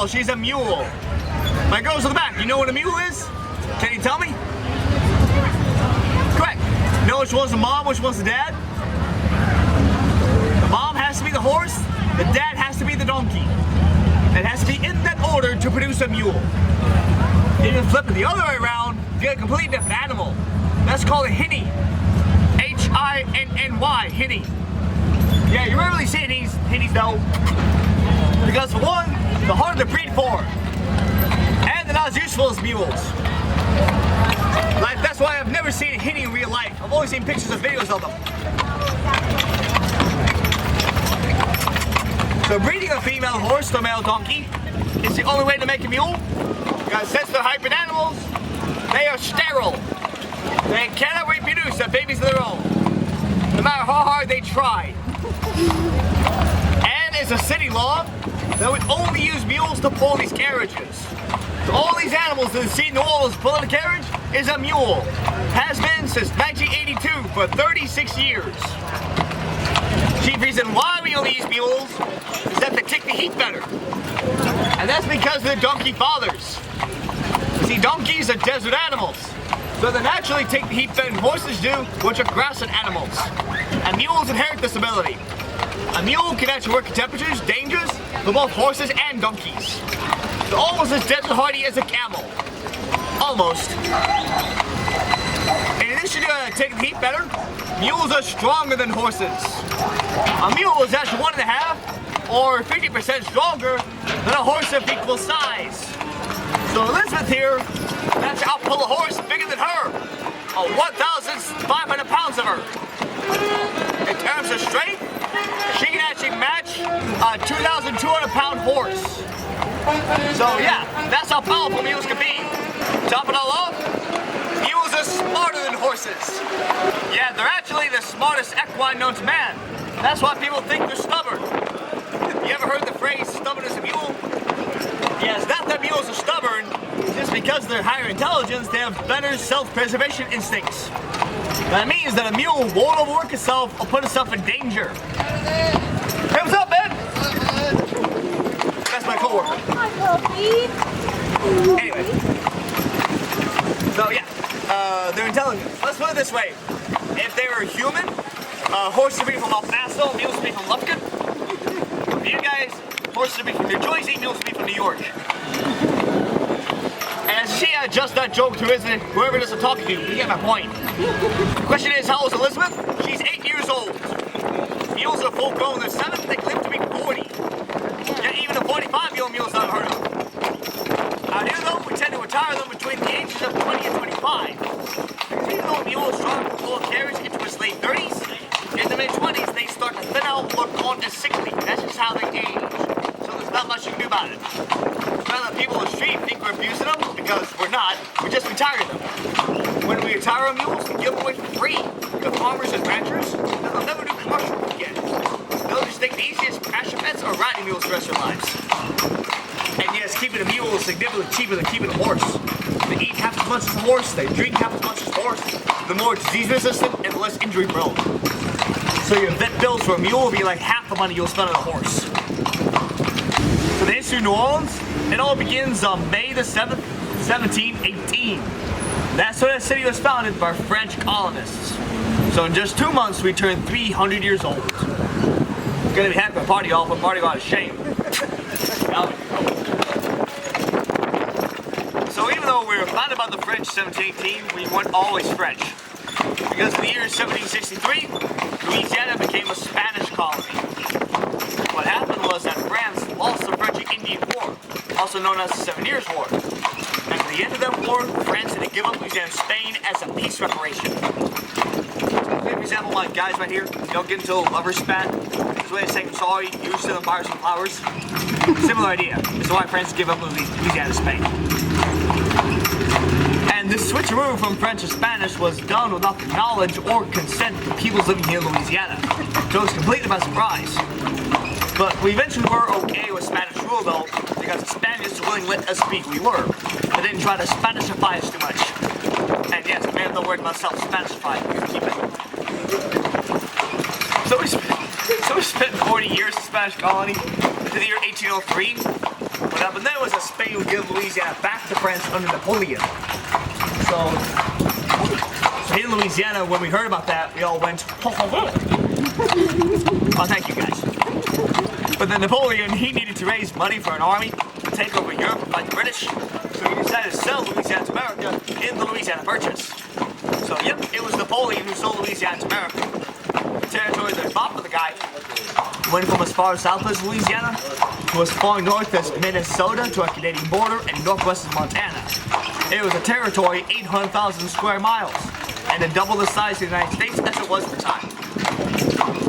all, she's a mule. My girls in the back, you know what a mule is? Can you tell me? Correct. You know which one's the mom, which one's the dad? The mom has to be the horse, the dad has to be the donkey. It has to be in that order to produce a mule. If you flip it the other way around, you get a completely different animal. That's called a hinny. H-I-N-N-Y, hinny. Yeah, you rarely see hinnies though. Because for one, they're harder to breed for. And they're not as useful as mules. Like, that's why I've never seen a hinny in real life. I've only seen pictures of videos of them. So breeding a female horse to a male donkey is the only way to make a mule. Because since they're hybrid animals, they are sterile. They cannot reproduce their babies of their own, no matter how hard they try. And it's a city law that would only use mules to pull these carriages. So all these animals that you see in New Orleans pulling a carriage is a mule. Has been since 1982 for 36 years. Chief reason why we only use mules is that they take the heat better. And that's because of the donkey fathers. See, donkeys are desert animals, so they naturally take the heat better than horses do, which are grassland animals. And mules inherit this ability. A mule can actually work at temperatures dangerous for both horses and donkeys. They're almost as desert hardy as a camel. Almost. In addition to taking the heat better, mules are stronger than horses. A mule is actually 1.5 or 50% stronger than a horse of equal size. So Elizabeth here, that's out pull a horse bigger than her. 1,500 pounds of her. In terms of strength, she can actually match a 2,200 pound horse. So yeah, that's how powerful mules can be. Top it all off, mules are smarter than horses. Yeah, they're actually the smartest equine known to man. That's why people think they're stubborn. You ever heard the phrase, stubborn as a mule? Yeah, it's not that mules are stubborn, just because of their higher intelligence, they have better self-preservation instincts. That means that a mule won't overwork itself or put itself in danger. Hey, what's up, man? That's my coworker. Hi, puppy. Anyway. So yeah, they're intelligent. Let's put it this way. If they were human, horses would be from El Paso, mules would be from Lufkin. For you guys, horses would be from New Jersey, mules would be from New York. And she just that joke to whoever doesn't talk to you, you get my point. The question is, how old is Elizabeth? She's 8 years old. Mules are full grown, they're 7, they live to be 40. Yet even a 45-year-old mule is not unheard of. Out here though, we tend to retire them between the ages of 20 and 25. Because even though a mule is strong to pull a carriage into its late 30s, in the mid-20s they start to thin out, look on as sickly. That's just how they age. So there's not much you can do about it. None of the people on the street think we're abusing them, because we're not. We just retire them. When we retire our mules, we give them away for free. The farmers and ranchers, they'll never do commercial work again. They'll just take the easiest pasture pets or riding mules for the rest of their lives. And yes, keeping a mule is significantly cheaper than keeping a horse. They eat half as much as a horse, they drink half as much as a horse. They're more disease resistant and less injury prone. So your vet bills for a mule will be like half the money you'll spend on a horse. So the history of New Orleans, it all begins on May the 7th, 1718. That's when the city was founded by French colonists. So in just 2 months, we turned 300 years old. Gonna be happy to party off, but party out of shame. So even though we were founded by the French in 1718, we weren't always French. Because in the year 1763, Louisiana became a Spanish colony. What happened was that France lost the French-Indian War, also known as the 7 Years' War. And at the end of that war, France had to give up Louisiana to Spain as a peace reparation. For example, my guys right here, you don't get into a lover spat. This way of saying sorry, you send them buy some flowers. Similar idea. This is why France gave up Louisiana to Spain. And this switcheroo from French to Spanish was done without the knowledge or consent of the peoples living here in Louisiana. So it was completely by surprise. But we eventually were okay with Spanish rule though, because the Spaniards wouldn't let us be who we were. They didn't try to Spanishify us too much. And yes, I may have no word myself, Spanishify, we can keep it. So we So we spent 40 years in the Spanish colony to the year 1803. What happened then was that Spain would give Louisiana back to France under Napoleon. So here in Louisiana, when we heard about that, we all went, ho ho ho. Oh, thank you guys. But then Napoleon, he needed to raise money for an army to take over Europe and fight the British. So he decided to sell Louisiana to America in the Louisiana Purchase. So yep, it was Napoleon who sold Louisiana to America. The territory that bought for the guy went from as far south as Louisiana to as far north as Minnesota to our Canadian border and northwest of Montana. It was a territory 800,000 square miles and then double the size of the United States as it was at the time.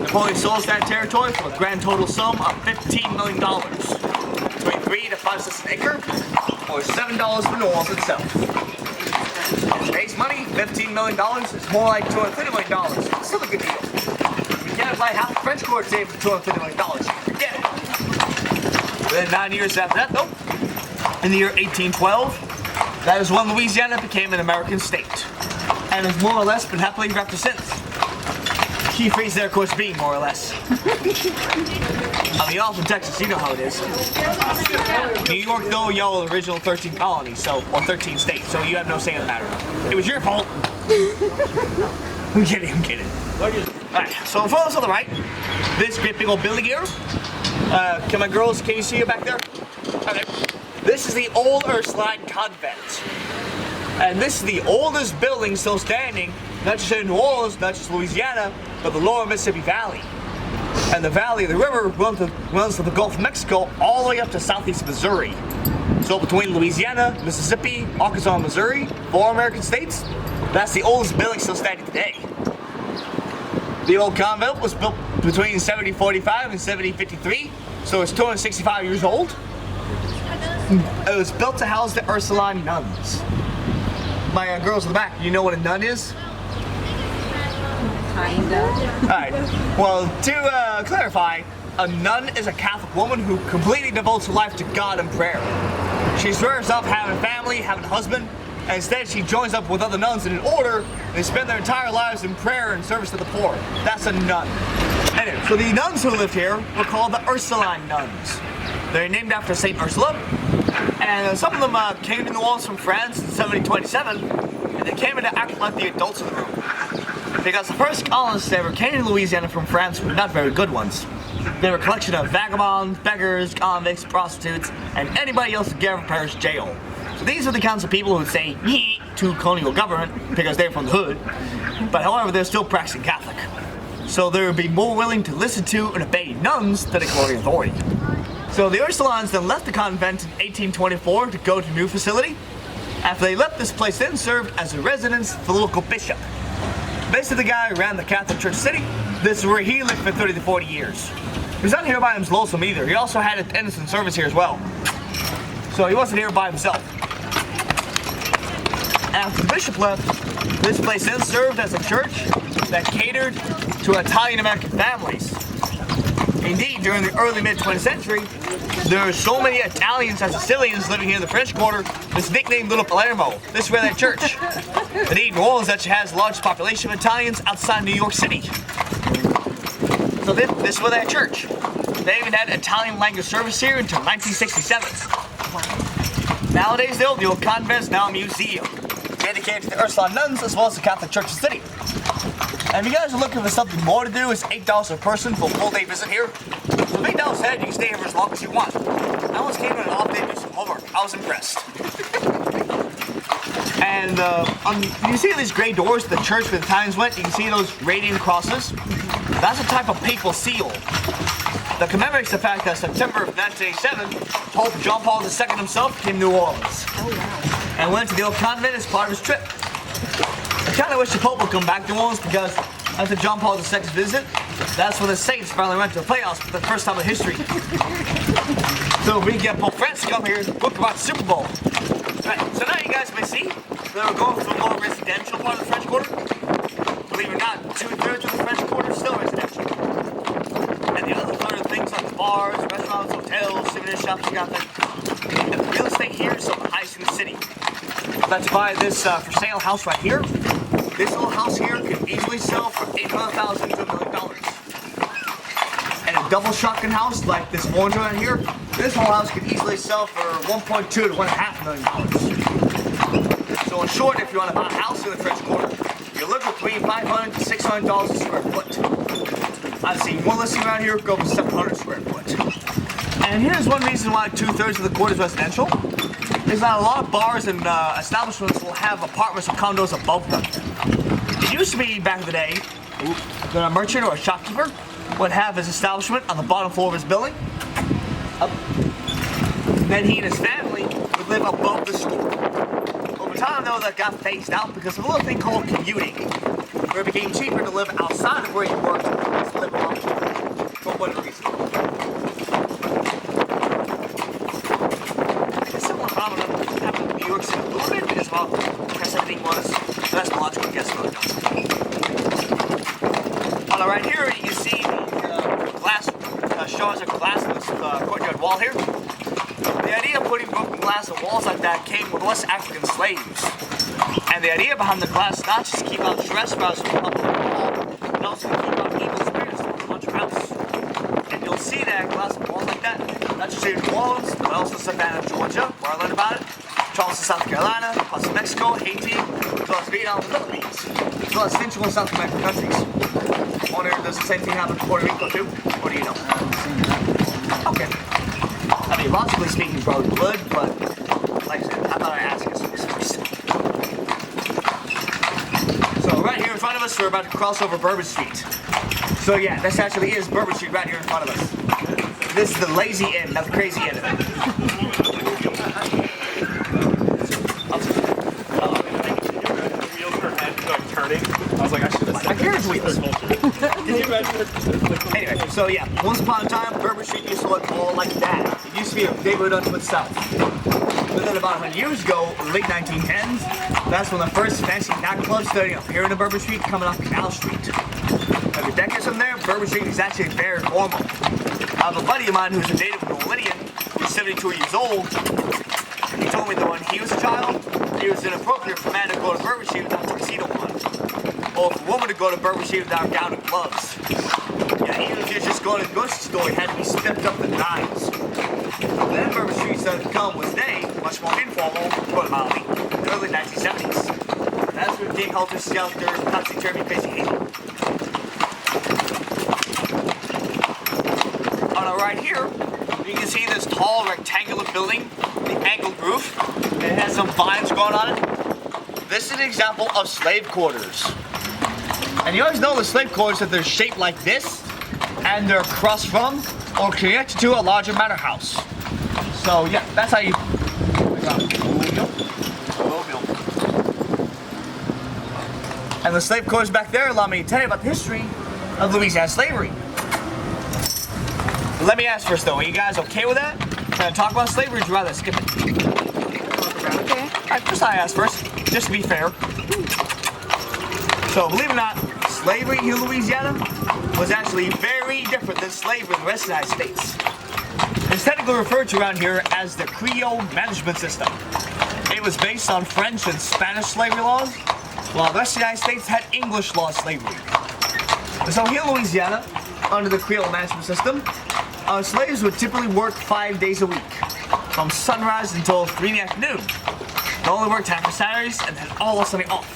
Napoleon sold that territory for a grand total sum of $15 million, between 3 to 5 cents an acre, or $7 for New Orleans itself. In today's money, $15 million is more like $250 million. It's still a good deal. You can't buy half the French Quarter today for $250 million. Forget it. Then 9 years after that, though, in the year 1812, that is when Louisiana became an American state, and has more or less been happily ever after since. Key phrase there, of course, being more or less. I mean, y'all from Texas, you know how it is. New York, though, y'all the original 13 colonies, or 13 states, so you have no say in the matter. It was your fault. I'm kidding. Alright, so in front of us on the right, this great big old building here. Can you see it back there? Okay. This is the old Ursuline Convent. And this is the oldest building still standing, not just in New Orleans, not just Louisiana, but the lower Mississippi Valley. And the valley of the river runs to the Gulf of Mexico all the way up to southeast Missouri. So between Louisiana, Mississippi, Arkansas, and Missouri, 4 American states, that's the oldest building still standing today. The old convent was built between 1745 and 1753, so it's 265 years old. It was built to house the Ursuline nuns. My girls in the back, you know what a nun is? Kinda. Alright, well, to clarify, a nun is a Catholic woman who completely devotes her life to God and prayer. She swears off having a family, having a husband, and instead she joins up with other nuns in an order. They spend their entire lives in prayer and service to the poor. That's a nun. Anyway, so the nuns who lived here were called the Ursuline nuns. They're named after St. Ursula, and some of them came to New Orleans from France in 1727, and they came in to act like the adults in the room. Because the first colonists that ever came to Louisiana from France were not very good ones. They were a collection of vagabonds, beggars, convicts, prostitutes, and anybody else who get out of parish jail. So these are the kinds of people who would say "yee" to colonial government because they're from the hood, but however they're still practicing Catholic. So they would be more willing to listen to and obey nuns than a colonial authority. So the Ursulines then left the convent in 1824 to go to a new facility. After they left, this place then served as a residence for the local bishop. Basically the guy who ran the Catholic Church City, this is where he lived for 30 to 40 years. He was not here by himself lonesome either. He also had an innocent service here as well. So he wasn't here by himself. After the bishop left, this place then served as a church that catered to Italian-American families. Indeed, during the early mid-20th century, there were so many Italians and Sicilians living here in the French Quarter, this nicknamed Little Palermo. This is where that church. Indeed, New Orleans actually has the largest population of Italians outside New York City. So this is where that church. They even had Italian language service here until 1967. Nowadays, though, the old convent is now a museum, dedicated to the Ursuline nuns as well as the Catholic Church of the city. And if you guys are looking for something more to do, it's $8 per person for a full day visit here. So $8 a head, you can stay here for as long as you want. I once came on an off day to do some homework. I was impressed. And you see these gray doors to the church where the Italians went? You can see those radiant crosses. That's a type of papal seal that commemorates the fact that September of 1987, Pope John Paul II himself came to New Orleans. Oh, wow. And went to the old convent as part of his trip. I kind of wish the Pope would come back to New Orleans because after John Paul II's visit, that's when the Saints finally went to the playoffs for the first time in history. So if we can get Pope Francis to come here, we'll come out the Super Bowl. Right, so now you guys may see that we're going through the more residential part of the French Quarter. Believe it or not, 2/3 of the French Quarter is still residential. And the other third of things like the bars, restaurants, hotels, souvenir shops, you got that. And the real estate here is some of the highest in the city. Let's buy this for sale house right here. This little house here could easily sell for $800,000 to $1 million. double shotgun house like this orange one right here, this whole house could easily sell for $1.2 to $1.5 million. So in short, if you want to buy a house in the French Quarter, you're looking between $500 to $600 a square foot. I've seen one listing around here go for 700 square foot. And here's one reason why 2/3 of the quarter is residential, is that a lot of bars and establishments will have apartments or condos above them. It used to be, back in the day, that a merchant or a shopkeeper would have his establishment on the bottom floor of his building. Then he and his family would live above the store. Over time, though, that got phased out because of a little thing called commuting, where it became cheaper to live outside of where you worked than to live above for whatever reason. Phenomenon happened in New York City a little bit because of how compressed everything was. That's the logical guess for it. On the right here, you can see the glass shards of glass in this courtyard wall here. The idea of putting broken glass on walls like that came with West African slaves. And the idea behind the glass is not just to keep out stress crowds from up on the wall, but also to keep out evil spirits from the your house. And you'll see that glass on walls like that. Not just here in New Orleans, but also Savannah, Georgia, where I learned about it, Charleston, South Carolina, plus Mexico, Haiti, as well as Vietnam and the Philippines, as well as Central and South American countries. I wonder, does the same thing happen in Puerto Rico too? Or do you know? Okay. I mean, logically speaking, probably would, but like I said, I thought I'd ask you first. So right here in front of us, we're about to cross over Bourbon Street. So yeah, this actually is Bourbon Street right here in front of us. This is the lazy end, not the crazy end of it. I was like, I should have said Carriage wheels. Can you imagine? Anyway, so yeah, once upon a time, Bourbon Street used to look all like that. It used to be a neighborhood unto itself. But then about 100 years ago, late 1910s, that's when the first fancy nightclubs started appearing on Bourbon Street, coming off Canal Street. Every decade from there, Bourbon Street is actually very normal. I have a buddy of mine who's a native New Orleanian, who's 72 years old. He told me that when he was a child, it was inappropriate for a man to go to Bourbon Street without a tuxedo on, or for a woman to go to Bourbon Street without a gown and gloves. Yeah, even if you're just going to the grocery store, it had to be stepped up to nines. Then Bourbon Street started to become, was today, much more informal, put it mildly, in the early 1970s. That's when gang helter skelter, topsy-turvy, crazy hating. On our right here, you can see this tall rectangular building, the angled roof. It has some vines growing on it. This is an example of slave quarters. And you always know the slave quarters that they're shaped like this, and they're across from or connected to a larger manor house. So yeah, that's how you. And the slave quarters back there allow me to tell you about the history of Louisiana slavery. Let me ask first though, are you guys okay with that? Can I talk about slavery or would you rather skip it? Okay. Alright, just I ask first, just to be fair. So believe it or not, slavery in Louisiana was actually very different than slavery in the rest of the United States. It's technically referred to around here as the Creole management system. It was based on French and Spanish slavery laws, while the rest of the United States had English law slavery. So here in Louisiana, under the Creole management system, slaves would typically work 5 days a week, from sunrise until 3 in the afternoon. They only worked half for Saturdays and had all of Sunday off.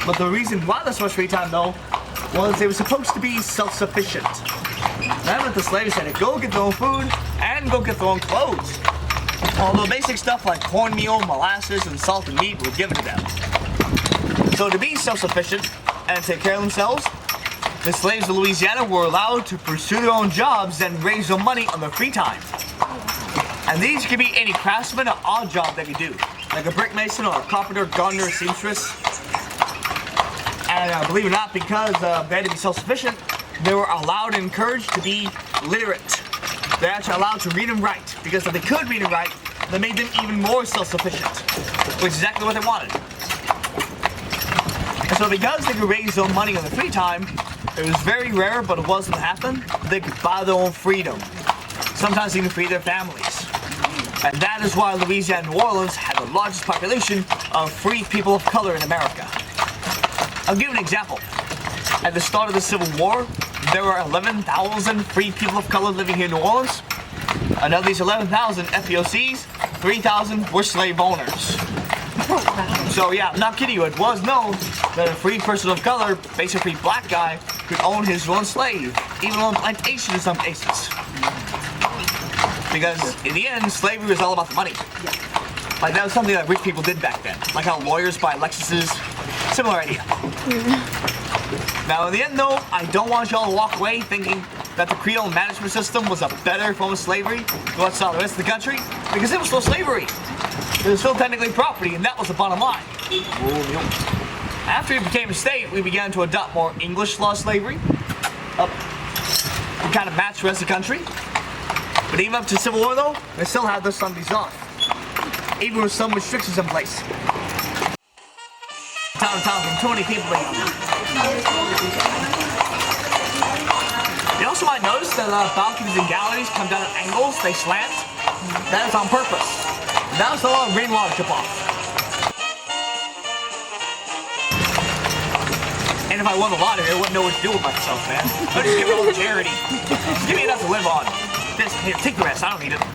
But the reason why there's so much free time though, was they were supposed to be self-sufficient. That meant the slaves had to go get their own food and go get their own clothes. Although basic stuff like cornmeal, molasses, and salt and meat were given to them. So to be self-sufficient and take care of themselves, the slaves of Louisiana were allowed to pursue their own jobs and raise their money on their free time. And these could be any craftsman or odd job they could do, like a brick mason or a carpenter, gardener, seamstress. And believe it or not, because they had to be self-sufficient, they were allowed and encouraged to be literate. They're actually allowed to read and write, because if they could read and write, they made them even more self-sufficient, which is exactly what they wanted. And so because they could raise their own money on their free time, it was very rare, but it wasn't happen, they could buy their own freedom. Sometimes even free their families. And that is why Louisiana and New Orleans had the largest population of free people of color in America. I'll give you an example. At the start of the Civil War, there were 11,000 free people of color living here in New Orleans. And of these 11,000 FPOCs, 3,000 were slave owners. So yeah, I'm not kidding you, it was known that a free person of color, basically black guy, could own his own slave, even on plantation in some cases. Because in the end, slavery was all about the money. Like that was something that rich people did back then. Like how lawyers buy Lexuses, similar idea. Now in the end though, I don't want y'all to walk away thinking that the Creole management system was a better form of slavery than what saw the rest of the country, because it was still slavery. It was still technically property, and that was the bottom line. After it became a state, we began to adopt more English law slavery, to kind of match the rest of the country. But even up to Civil War though, they still had some of these off, even with some restrictions in place. Town from too many people. You also might notice that balconies and galleries come down at angles, they slant. That is on purpose. That was a lot of rainwater tip off. And if I won the lottery, I wouldn't know what to do with myself, man. I'd just give it all to charity. Just give me enough to live on. This, here, take the rest, I don't need it.